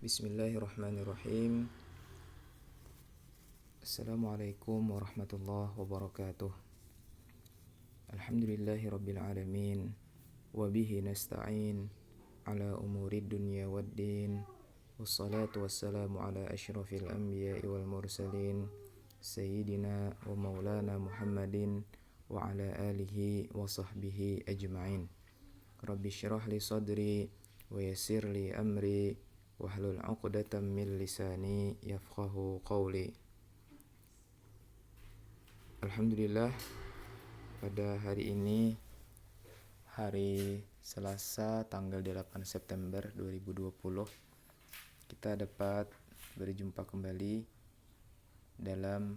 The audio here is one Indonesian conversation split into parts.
Bismillahirrahmanirrahim. Assalamualaikum warahmatullahi wabarakatuh. Alhamdulillahi rabbil alamin. Wabihi nasta'in ala umuri dunya waddin. Wassalatu wassalamu ala ashrafil anbiya'i wal mursalin, Sayyidina wa maulana Muhammadin wa ala alihi wa sahbihi ajma'in. Rabbi syrah li sadri wa yassir li amri wahlul 'uqdatam min lisani yafqahu qawli. Alhamdulillah, pada hari ini, hari Selasa tanggal 8 September 2020, kita dapat berjumpa kembali dalam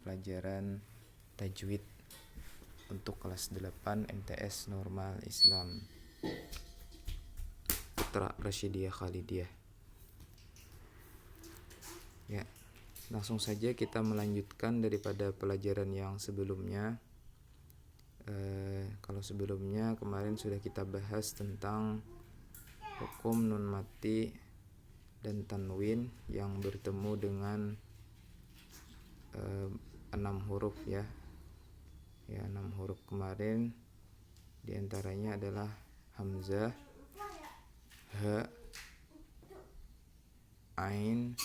pelajaran tajwid untuk kelas 8 MTS Normal Islam Putra Rasyidiyah Khalidiyah. Ya, langsung saja kita melanjutkan daripada pelajaran yang sebelumnya. Kalau sebelumnya kemarin sudah kita bahas tentang hukum nun mati dan tanwin yang bertemu dengan 6 huruf ya. Ya, 6 huruf kemarin diantaranya adalah hamzah, ha, ain,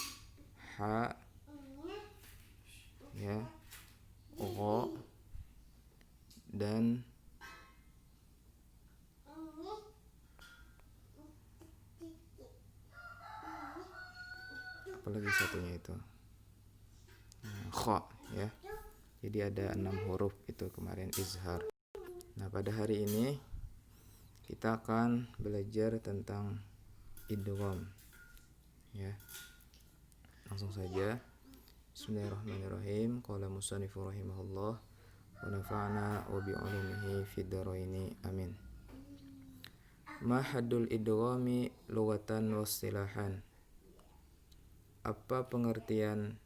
ha, ya, gha, dan apalagi satunya itu kha ya. Jadi ada 6 huruf itu kemarin izhar. Nah, pada hari ini kita akan belajar tentang idgham ya. Langsung saja. Bismillahirrahmanirrahim. Qala musannifu rahimahullah wa nafa'ana wa bi'ulumihi fid dharaini amin. Ma haddul idghami lughatan wa istilahan. Apa pengertian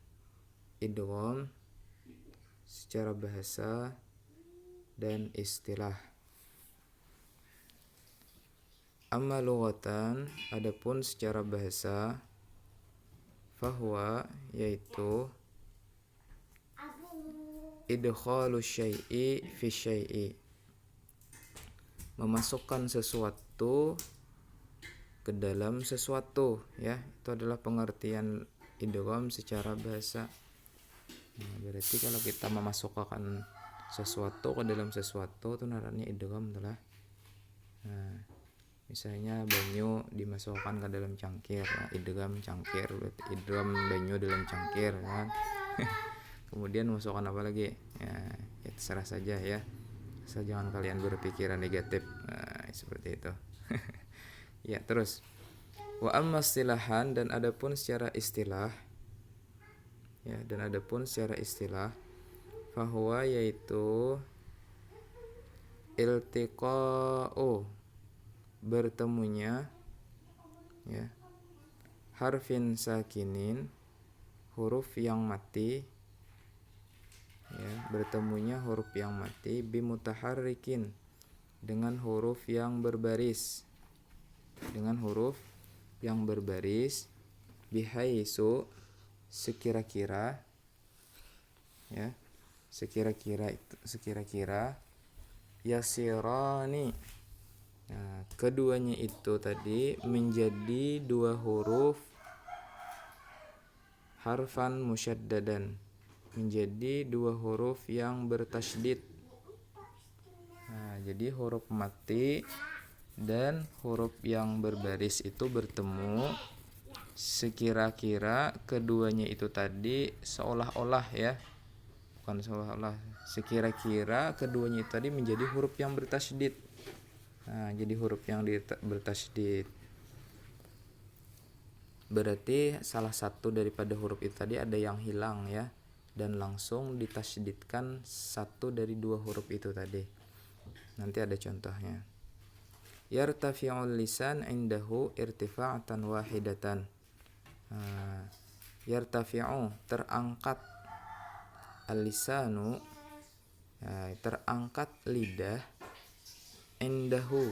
idgham secara bahasa dan istilah? Amma lughatan, adapun secara bahasa, fahuwa, yaitu idkhalu syai'i fi syai'i, memasukkan sesuatu ke dalam sesuatu ya. Itu adalah pengertian idgham secara bahasa. Nah, berarti kalau kita memasukkan sesuatu ke dalam sesuatu itu namanya idgham adalah. Nah, misalnya banyu dimasukkan ke dalam cangkir, nah, idgham cangkir, idgham banyu dalam cangkir kan. Kemudian masukkan apa lagi? Ya terserah saja ya. Asal jangan kalian berpikiran negatif. Nah, seperti itu. Ya, terus. Wa amma istilahan, dan adapun secara istilah. Ya, dan adapun secara istilah, fahuwa, yaitu iltiqa'u, bertemunya ya, harfin sakinin, huruf yang mati ya, bertemunya huruf yang mati, bimutaharrikin, dengan huruf yang berbaris, bihaisu, sekira-kira ya, sekira-kira yasirani. Nah, keduanya itu tadi menjadi 2 huruf harfan musyaddadan, menjadi 2 huruf yang bertasydid. Nah, jadi huruf mati dan huruf yang berbaris itu bertemu, sekira-kira keduanya itu tadi seolah-olah ya, bukan seolah-olah, sekira-kira keduanya itu tadi menjadi huruf yang bertasydid. Nah, jadi huruf yang bertasydid berarti salah satu daripada huruf itu tadi ada yang hilang ya, dan langsung ditasydidkan satu dari 2 huruf itu tadi. Nanti ada contohnya. Yartafi'ul lisan indahu irtifa'atan wahidatan. Yartafi'u, terangkat, al-lisanu, terangkat lidah, indahu,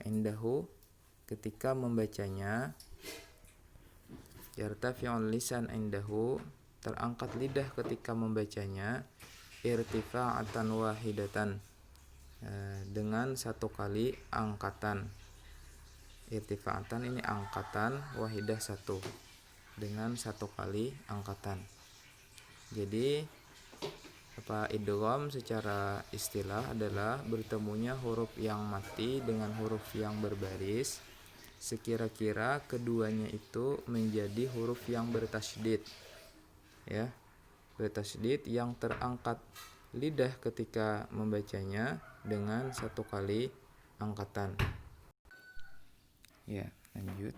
indahu ketika membacanya, yartafi'ul lisan indahu, terangkat lidah ketika membacanya, irtifa'atan wahidatan, dengan satu kali angkatan. Irtifa'atan ini angkatan, wahidah satu, dengan satu kali angkatan. Jadi idgham secara istilah adalah bertemunya huruf yang mati dengan huruf yang berbaris, sekira-kira keduanya itu menjadi huruf yang bertasydid, ya, bertasydid yang terangkat lidah ketika membacanya dengan satu kali angkatan. Ya, lanjut.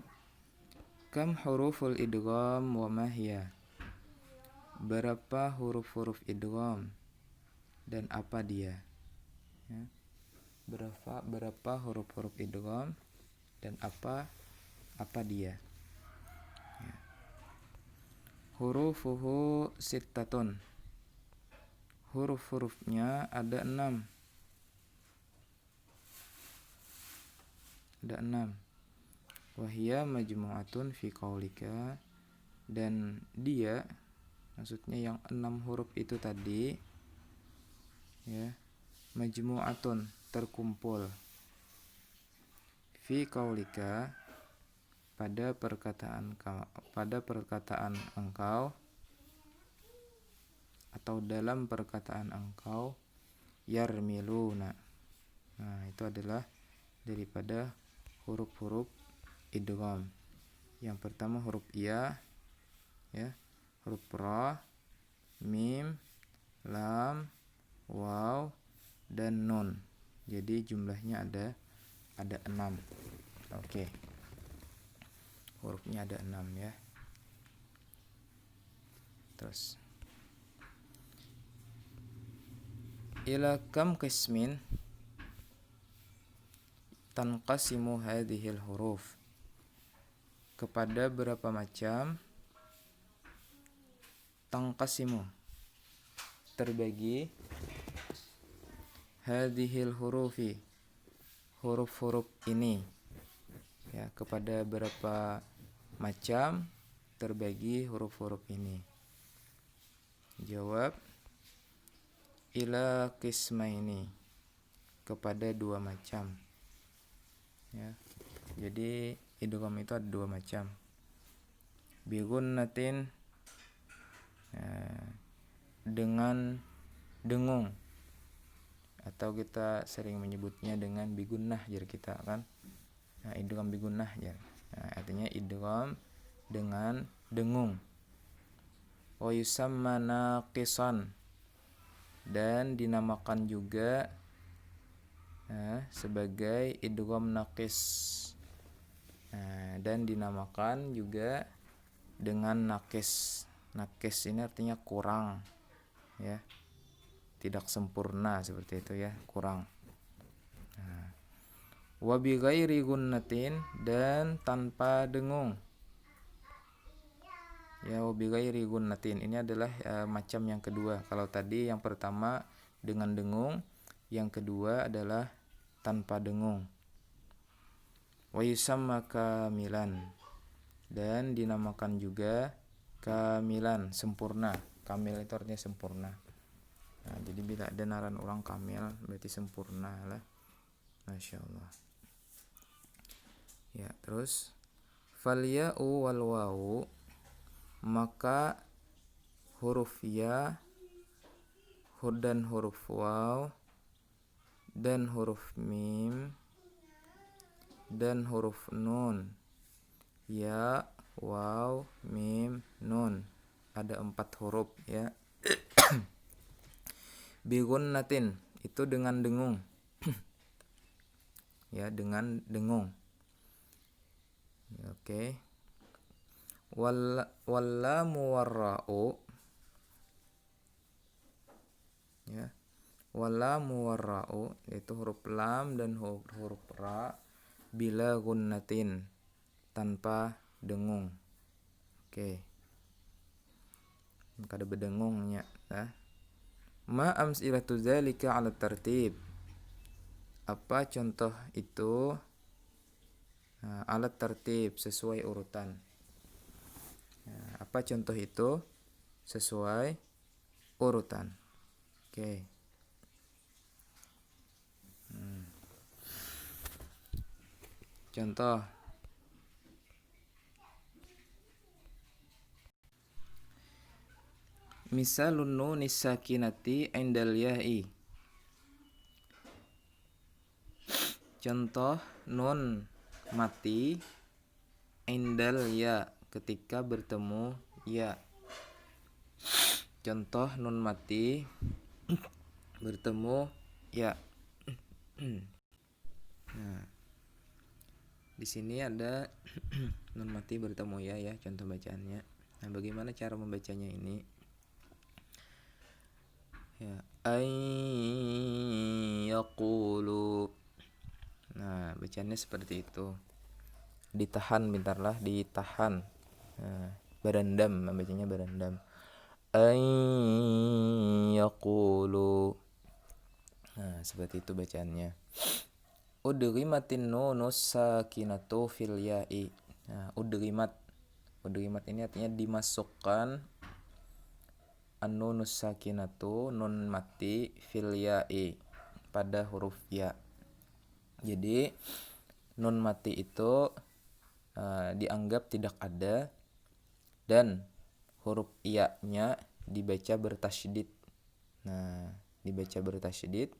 Kam huruful idgham wa ma hiya? Berapa huruf-huruf idgham dan apa dia? Ya. Berapa huruf-huruf idgham dan apa dia? Ya. Hurufuhu sittatun. Huruf-hurufnya ada 6. Ada 6. Wahia majmu'atun fi qaulika, dan dia, maksudnya yang 6 huruf itu tadi, ya, majmu'atun, terkumpul, fi qaulika, pada perkataan engkau atau dalam perkataan engkau, yarmiluna. Nah, itu adalah daripada huruf-huruf idgham. Yang pertama huruf ya, huruf ra, mim, lam, waw, dan nun. Jadi jumlahnya ada 6. Oke. Hurufnya ada 6, ya. Terus ila kam qismin tanqasimu hadhil huruf? Kepada berapa macam tanqasimu, terbagi, hadhil hurufi, huruf-huruf ini, ya, kepada berapa macam terbagi huruf-huruf ini? Jawab, ila qismaini, kepada 2 macam, ya. Jadi idgham itu ada 2 macam. Bigunnatin, dengan dengung, atau kita sering menyebutnya dengan bigunnah jar kita kan. Nah, idgham bigunnah jar. Nah, artinya idgham dengan dengung. Wa yusamma naqisan, dan dinamakan juga sebagai idgham naqis. Dan dinamakan juga dengan naqis. Naqis ini artinya kurang, ya, tidak sempurna, seperti itu, ya, kurang. Wa bi ghairi gunnatin, dan tanpa dengung. Ya, wa bi ghairi gunnatin ini adalah macam yang kedua. Kalau tadi yang pertama dengan dengung, yang kedua adalah tanpa dengung. Wa yusamma kamilan, dan dinamakan juga kamilan, sempurna. Kamil itu artinya sempurna. Nah, jadi bila ada naran orang kamil berarti sempurna lah. Masya Allah. Ya, terus fal ya'u wal wawu, maka huruf ya dan huruf waw dan huruf mim dan huruf nun, ya, waw, mim, nun, ada 4 huruf, ya. Bigunnatin, itu dengan dengung. Ya, dengan dengung. Oke. Wallamu warra'u, ya. Wallamu warra'u, yaitu huruf lam dan huruf ra, bila gunnatin, tanpa dengung. Oke. Kada bedengungnya, ya. Ma amsilatu dzalika 'ala tartib. Apa contoh itu alat tertib sesuai urutan. Apa contoh itu? Sesuai urutan. Oke. Contoh. Misalun nunis sakinati indal ya'i. Contoh nun mati indal ya, ketika bertemu ya. Contoh nun mati bertemu ya. Nah, di sini ada nun mati bertemu ya, contoh bacaannya. Nah, bagaimana cara membacanya ini? Ya, yaqulu. Nah, bacaannya seperti itu. Ditahan bentarlah, ditahan. Nah, berendam, membacanya berendam. Yaqulu. Nah, seperti itu bacaannya. Udghimatin nunus sakinatu fil ya'i. Nah, udghimat ini artinya dimasukkan an-nunus sakinatu, nun mati, fil ya'i, pada huruf ya. Jadi nun mati itu dianggap tidak ada, dan huruf ya-nya dibaca bertasydid. Nah, dibaca bertasydid,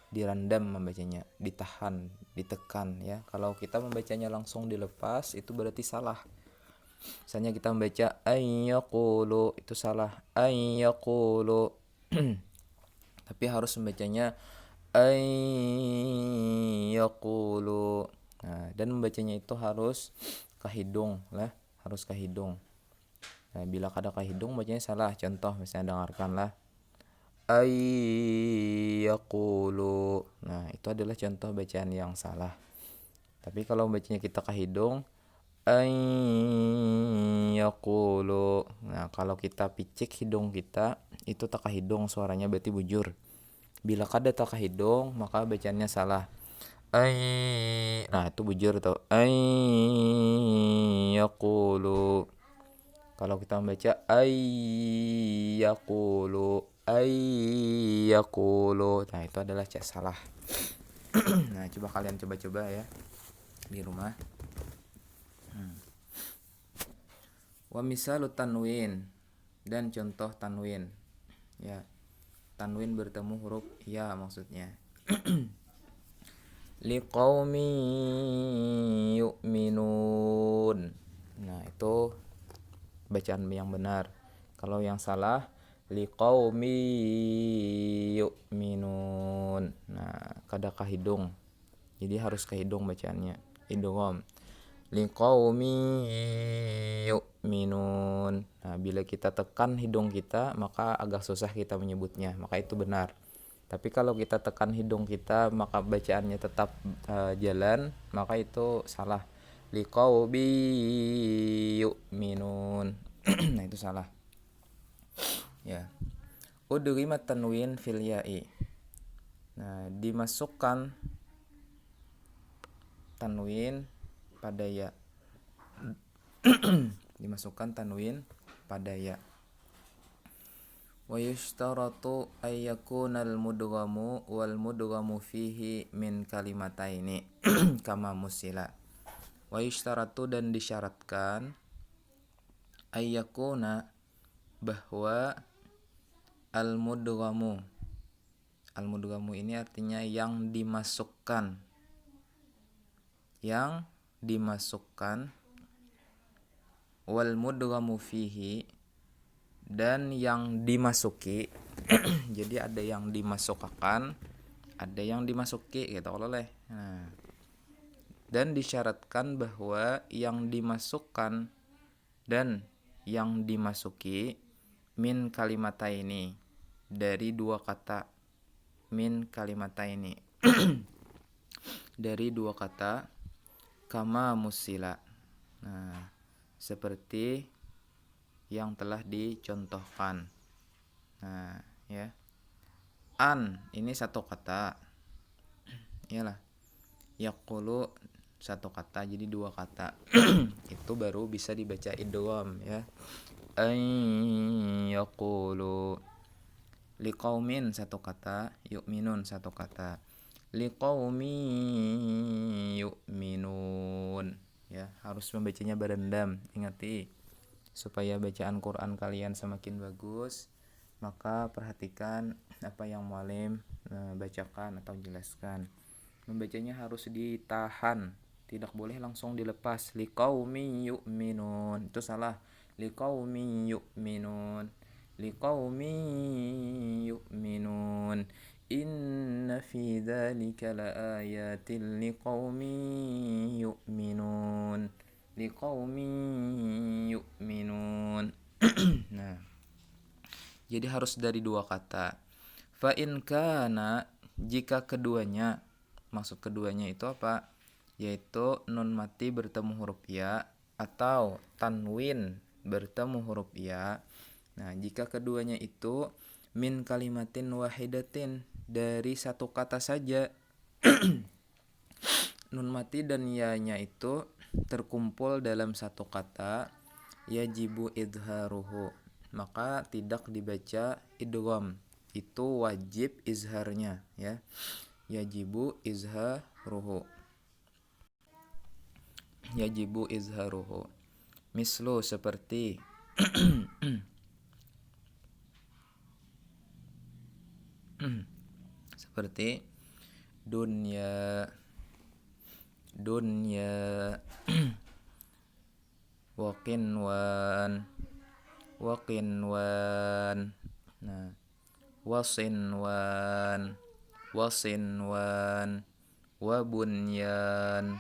dirandam membacanya, ditahan, ditekan ya. Kalau kita membacanya langsung dilepas itu berarti salah. Misalnya kita membaca ayyaqulu, itu salah, ayyaqulu. Tapi harus membacanya ayyaqulu. Nah, dan membacanya itu harus ke hidung lah, harus ke hidung. Nah, bila kada ke hidung bacanya salah. Contoh misalnya dengarkanlah ayyaqulu. Nah, itu adalah contoh bacaan yang salah. Tapi kalau bacanya kita ke hidung yaqulu. Nah, kalau kita picik hidung kita itu tak ke hidung, suaranya berarti bujur. Bila kada tak ke hidung maka bacaannya salah. Nah, itu bujur tuh. Yaqulu. Kalau kita membaca yaqulu, yaqulu. Nah, itu adalah salah. Nah, coba kalian coba-coba ya di rumah. Wa misalu tanwin, dan contoh tanwin ya. Tanwin bertemu huruf ya maksudnya. Liqaumi yu'minun. Nah, itu bacaan yang benar. Kalau yang salah liqaumi yu'minun. Nah, kada ka hidung. Jadi harus ke hidung bacaannya. Idgham. Liqaumi yu'minun. Nah, bila kita tekan hidung kita maka agak susah kita menyebutnya, maka itu benar. Tapi kalau kita tekan hidung kita maka bacaannya tetap jalan, maka itu salah. Liqaumi yu'minun. Nah, itu salah. Ya. Udghimat tanwin fil ya'i. Nah, dimasukkan tanwin pada ya. Dimasukkan tanwin pada ya. Wa yushtaratu ay yakunal mudghamu wal mudghamu fihi min kalimataini kama musila. Wa yushtaratu, dan disyaratkan, ay yakuna, bahwa al mudghamu ini artinya yang dimasukkan, wal mudghamu fihi, dan yang dimasuki. Jadi ada yang dimasukkan, ada yang dimasuki gitu oleh. Nah, dan disyaratkan bahwa yang dimasukkan dan yang dimasuki min kalimataini, dari dua kata, min kalimataini dari dua kata, kama musila. Nah, seperti yang telah dicontohkan. Nah, ya. An ini satu kata. Iyalah. Yaqulu satu kata jadi dua kata. Itu baru bisa dibaca idgham ya. Ay yaqulu, liqaumin satu kata, yu'minun satu kata. Liqaumi yu'minun ya, harus membacanya berendam. Ingati, supaya bacaan Quran kalian semakin bagus, maka perhatikan apa yang muallim bacakan atau jelaskan. Membacanya harus ditahan, tidak boleh langsung dilepas. Liqaumi yu'minun, itu salah. Liqaumi yu'minun, liqaumi yu'minun. Inna fi dzalika laayatin liqaumin yu'minun. Liqaumin yu'minun. Nah, jadi harus dari dua kata. Fa in kana, jika keduanya, maksud keduanya itu apa? Yaitu nun mati bertemu huruf ya atau tanwin bertemu huruf ya. Nah, jika keduanya itu min kalimatin wahidatin, dari satu kata saja, nun mati dan ya-nya itu terkumpul dalam satu kata, yajibu idharuhu, maka tidak dibaca idgham, itu wajib izharnya ya. Yajibu izharuhu, yajibu izharuhu. Mislu, seperti seperti dunya, dunya, waqinwan, waqinwan. Nah, wasinwan, wasinwan, wabunyan,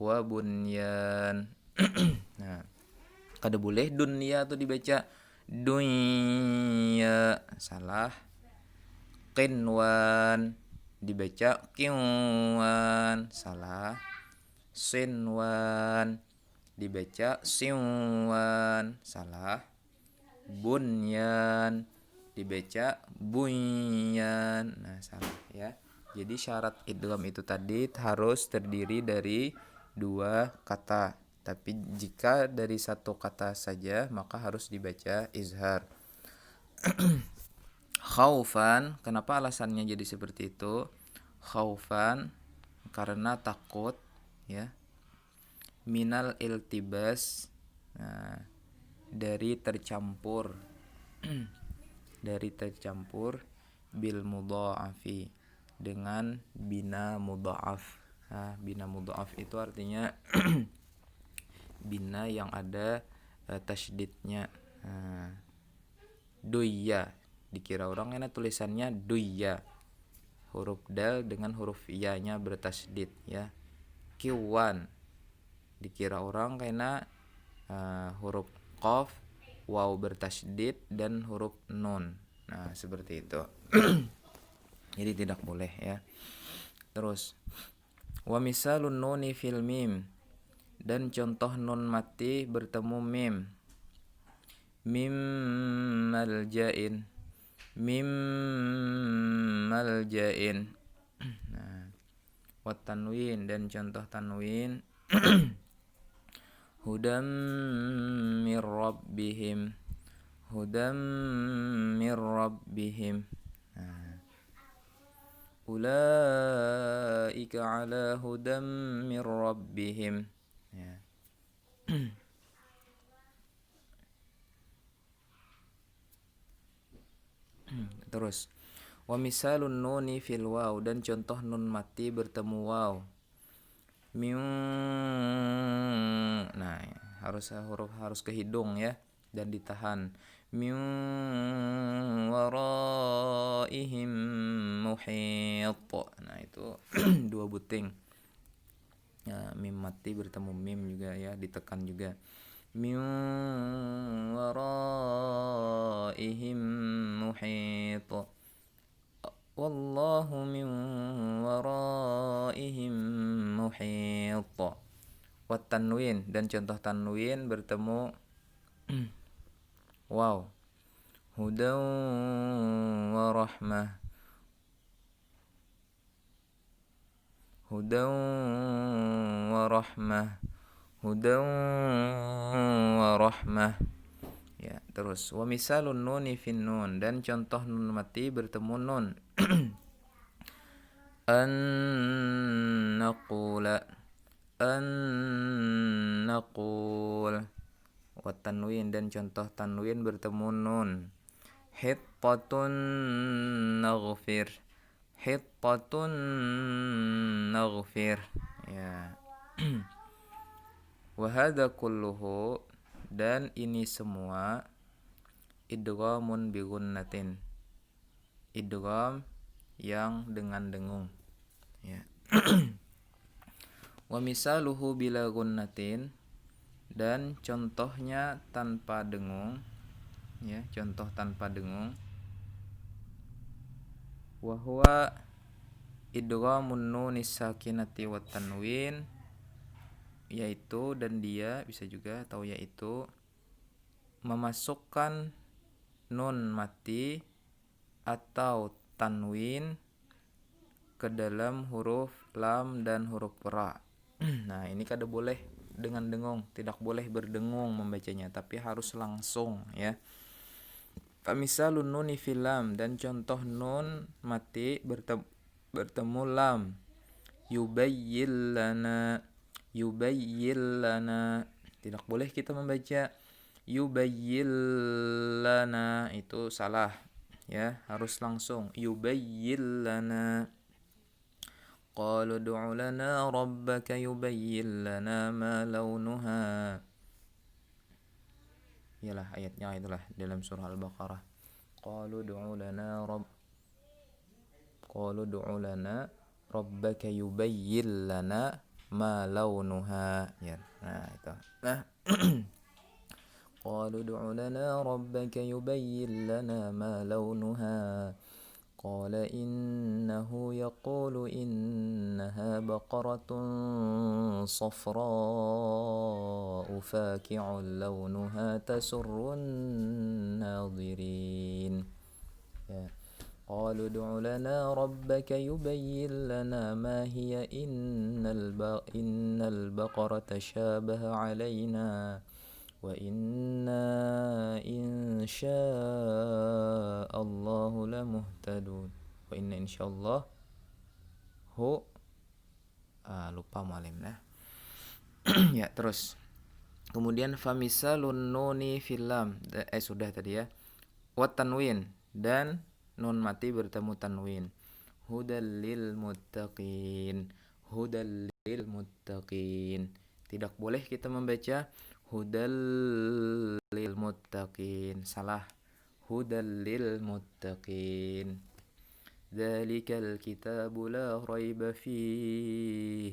wabunyan. Nah, kada boleh dunya tuh dibaca dunya, salah. Qinwan dibaca qinwan, salah. Sinwan dibaca sinwan, salah. Bunyan dibaca bunyan, nah salah ya. Jadi syarat idgham itu tadi harus terdiri dari dua kata. Tapi jika dari satu kata saja maka harus dibaca izhar. Khaufan, kenapa alasannya jadi seperti itu? Khaufan karena takut ya. Minal iltibas, nah, dari tercampur dari tercampur bil mudha'afi, dengan bina mudha'af. Nah, bina mudha'af itu artinya bina yang ada tasydidnya. Nah, duya, dikira orang enak tulisannya duya, huruf dal dengan huruf ya-nya bertasydid ya. Kiwan, dikira orang kena huruf qaf, waw bertasydid dan huruf nun. Nah, seperti itu. Jadi tidak boleh ya. Terus wa misalun nuni fil mim, dan contoh nun mati bertemu mim. Mim maljain, mim maljain. Nah, wa tanwin, dan contoh tanwin. Hudam mir rabbihim, hudam mir rabbihim. Nah, ulaika ala hudam mir rabbihim ya. Terus wa misalun nuni fil waw, dan contoh nun mati bertemu waw. Miu, nah huruf harus ke hidung ya dan ditahan. Miu waraihim muhit, nah itu dua buting ya. Mim mati bertemu mim juga ya, ditekan juga. Miu waraihim muhit, wallahu min waraihim muhit. Wa tanwin, dan contoh tanwin bertemu wow. Hudan wa rahmah, hudan warahmah, hudan warahmah. Ya, terus wa misalun nuni fin nun, dan contoh nun mati bertemu nun. An naqula, an naqul. Wa tanwin, dan contoh tanwin bertemu nun. Hittatun naghfir, hittatun naghfir. Ya. Wa hadza kulluhu, dan ini semua idghamun bi gunnatin, idgham yang dengan dengung, ya. Wa misaluhu bila gunnatin, dan contohnya tanpa dengung, ya, contoh tanpa dengung. Wa huwa idghamun nunis sakinati wat tanwin, yaitu, dan dia bisa juga atau yaitu memasukkan nun mati atau tanwin ke dalam huruf lam dan huruf ra. Nah, ini kada boleh dengan dengung, tidak boleh berdengung membacanya, tapi harus langsung, ya. Famisalun nuni fil lam, dan contoh nun mati bertemu lam. Yubayyin lana, yubayyin lana. Tidak boleh kita membaca yubayyin lana, itu salah, ya, harus langsung yubayyin lana. Qalu du'u lana rabbaka yubayyin lana ma launuha. Iyalah ayatnya, itulah dalam surah Al-Baqarah. Qalu du'u lana rabbaka yubayyin lana ma launuha. Ya, nah itu. Nah, qalu du'u lana rabbaka yubayyin lana ma launuha. Qala innahu yaqulu innaha baqaratun safra'u faqi'un launuha tasurrun nadirin. Ya. Qalu du'u lana rabbaka yubayyin lana ma hiya innal baqarata shabaha 'alaina wa inna insya'allahu lamuhtadun. Wa inna insya'allahu lupa malim nah. Ya, terus kemudian famisalun nuni fil lam, sudah tadi, ya. Wa tanwin, dan nun mati bertemu tanwin. Hudal lil muttaqin, hudal lil muttaqin. Tidak boleh kita membaca hudal lil muttaqin, salah. Hudal lil muttaqin. Dzalikal kitabu la raiba fihi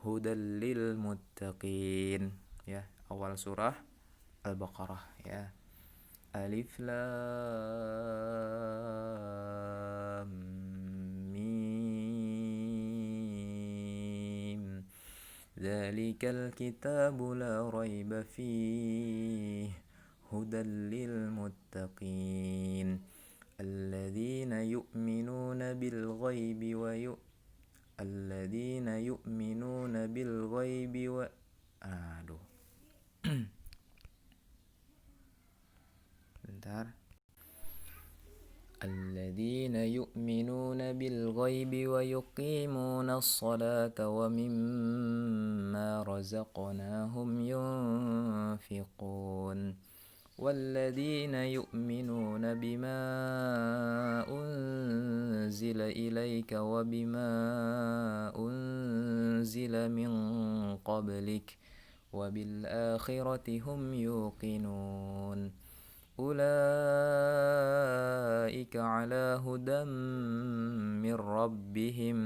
hudal lil muttaqin. Ya, awal surah Al-Baqarah, ya. Alif lam mim. Dzalikal kitabu la raiba fihi hudal lil muttaqin. Alladzina yu'minuna bil ghaibi wa alladzina yu'minuna bil ghaibi wa bentar. Alladzina yu'minuna bil ghaibi wa yuqimuna as-salata wa mimma razaqnahum yunfiqun. والذين يؤمنون بما أنزل إليك وبما أنزل من قبلك وبالآخرة هم يوقنون أولئك على هدى من ربهم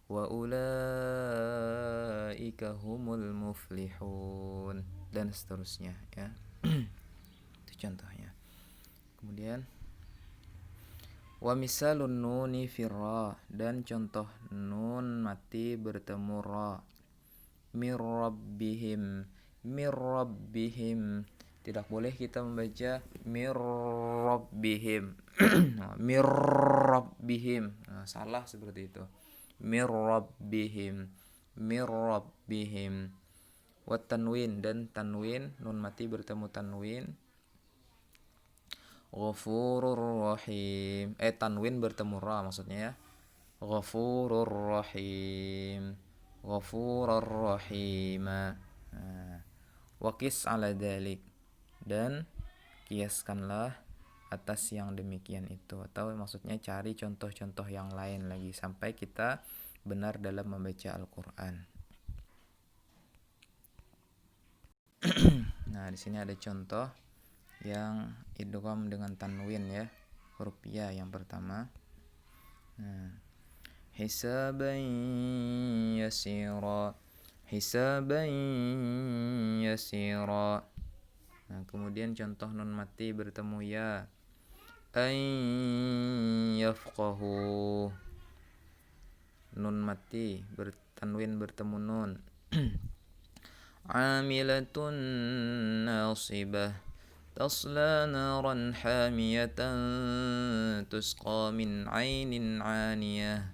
وأولئك هم المفلحون, dan seterusnya, ya. Contohnya. Kemudian wa misalun nuni firra, dan contoh nun mati bertemu ra. Mir rabbihim, mir rabbihim. Tidak boleh kita membaca mir rabbihim. Mir rabbihim. Salah seperti itu. mir rabbihim. Wa tanwin, dan tanwin, nun mati bertemu tanwin. Ghafurur rahim, tanwin bertemu ra maksudnya ya. Ghafurur rahim, ghafurur rahima. Waqis ala dalik, dan kiaskanlah atas yang demikian itu, atau maksudnya cari contoh-contoh yang lain lagi sampai kita benar dalam membaca Al-Qur'an. Nah, di sini ada contoh yang idgham dengan tanwin ya, huruf ya yang pertama. Nah, hisaban yasira, hisaban yasira. Nah, kemudian contoh nun mati bertemu ya, an yafqahu, nun mati bertanwin bertemu nun. Amilatun nasibah, tasla naran hamiyatan, tusqa min ainin aniyah.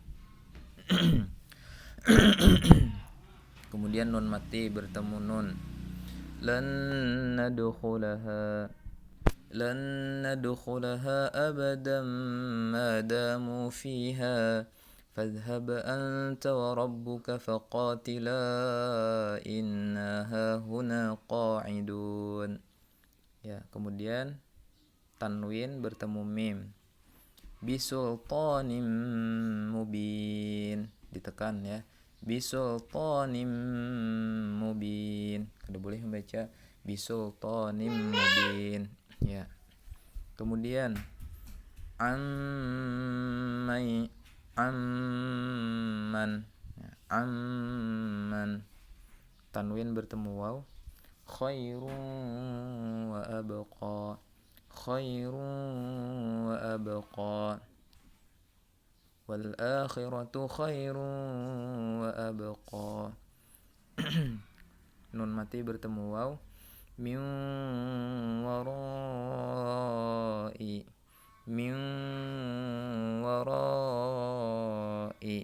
Kemudian nun mati bertemu nun. Lan nadkhulaha abadan ma damu fiha, fadhhab anta wa rabbuka faqatila inna hahuna qa'idun. Ya, kemudian tanwin bertemu mim. Bisultanim mubin, ditekan ya. Bisultanim mubin. Kada boleh membaca bisultanim mubin ya. Kemudian amman ya, amman, tanwin bertemu waw. Khairun wa abqa, khairun wa abqa, wal akhiratu khairun wa abqa. Nun mati bertemu waw. Min warai, min warai.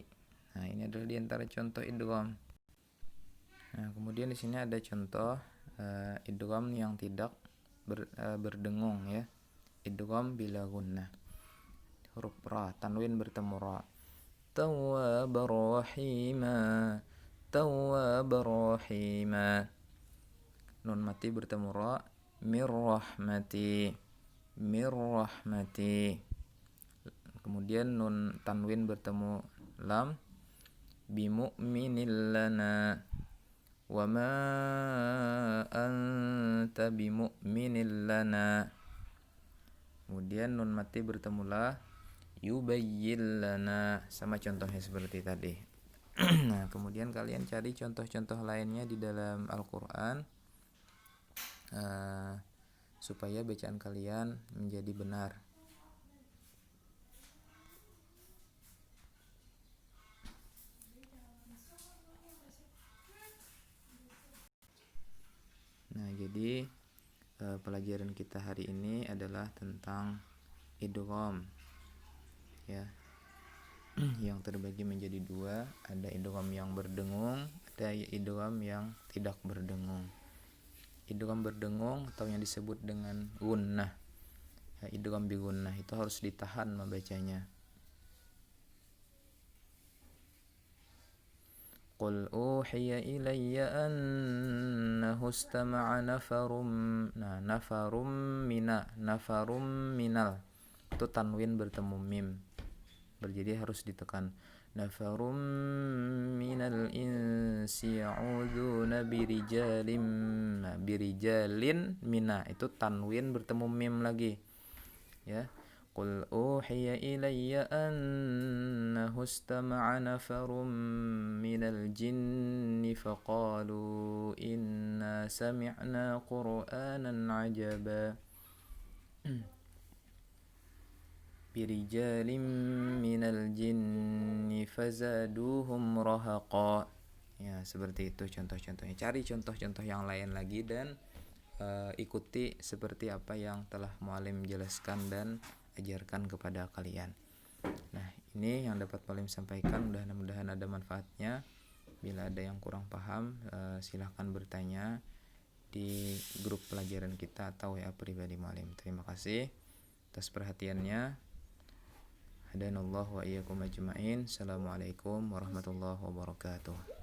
Nah, ini adalah diantara contoh idgham. Nah, kemudian di sini ada contoh idgham yang tidak berdengung ya. Idgham bila gunnah. Huruf ra, tanwin bertemu ra. Tawwabar rahima, tawwabar rahima. Nun mati bertemu ra. Mir rahmati, mir rahmati. Kemudian nun tanwin bertemu lam. Bimu'minil lana, wa ma anta bimu'minil lana. Kemudian nun mati bertemu la. Yubayyin lana, sama contohnya seperti tadi. Nah, kemudian kalian cari contoh-contoh lainnya di dalam Al-Qur'an supaya bacaan kalian menjadi benar. Nah, jadi pelajaran kita hari ini adalah tentang idgham ya, yang terbagi menjadi dua. Ada idgham yang berdengung, ada idgham yang tidak berdengung. Idgham berdengung atau yang disebut dengan gunnah ya, idgham bi gunnah, itu harus ditahan membacanya. Qul uhiya ilayya annahu istama'a nafarum. Nah, nafarum minal, itu tanwin bertemu mim, jadi harus ditekan. Nafarum minal insi ya'uduna birijalim. Nah, birijalin mina, itu tanwin bertemu mim lagi ya. Qul uhiya ilayya annahu istama'a nafarum minal jinni faqalu inna sami'na qur'anan ajaba. Birijalim minal jinni fazaduhum rahaqa. Ya, seperti itu contoh-contohnya. Cari contoh-contoh yang lain lagi dan ikuti seperti apa yang telah muallim jelaskan dan ajarkan kepada kalian. Nah, ini yang dapat Mu'allim sampaikan. Mudah-mudahan ada manfaatnya. Bila ada yang kurang paham, silahkan bertanya di grup pelajaran kita atau WA pribadi Mu'allim. Terima kasih atas perhatiannya. Hadanallahu wa iyyakum ajma'in. Assalamualaikum warahmatullahi wabarakatuh.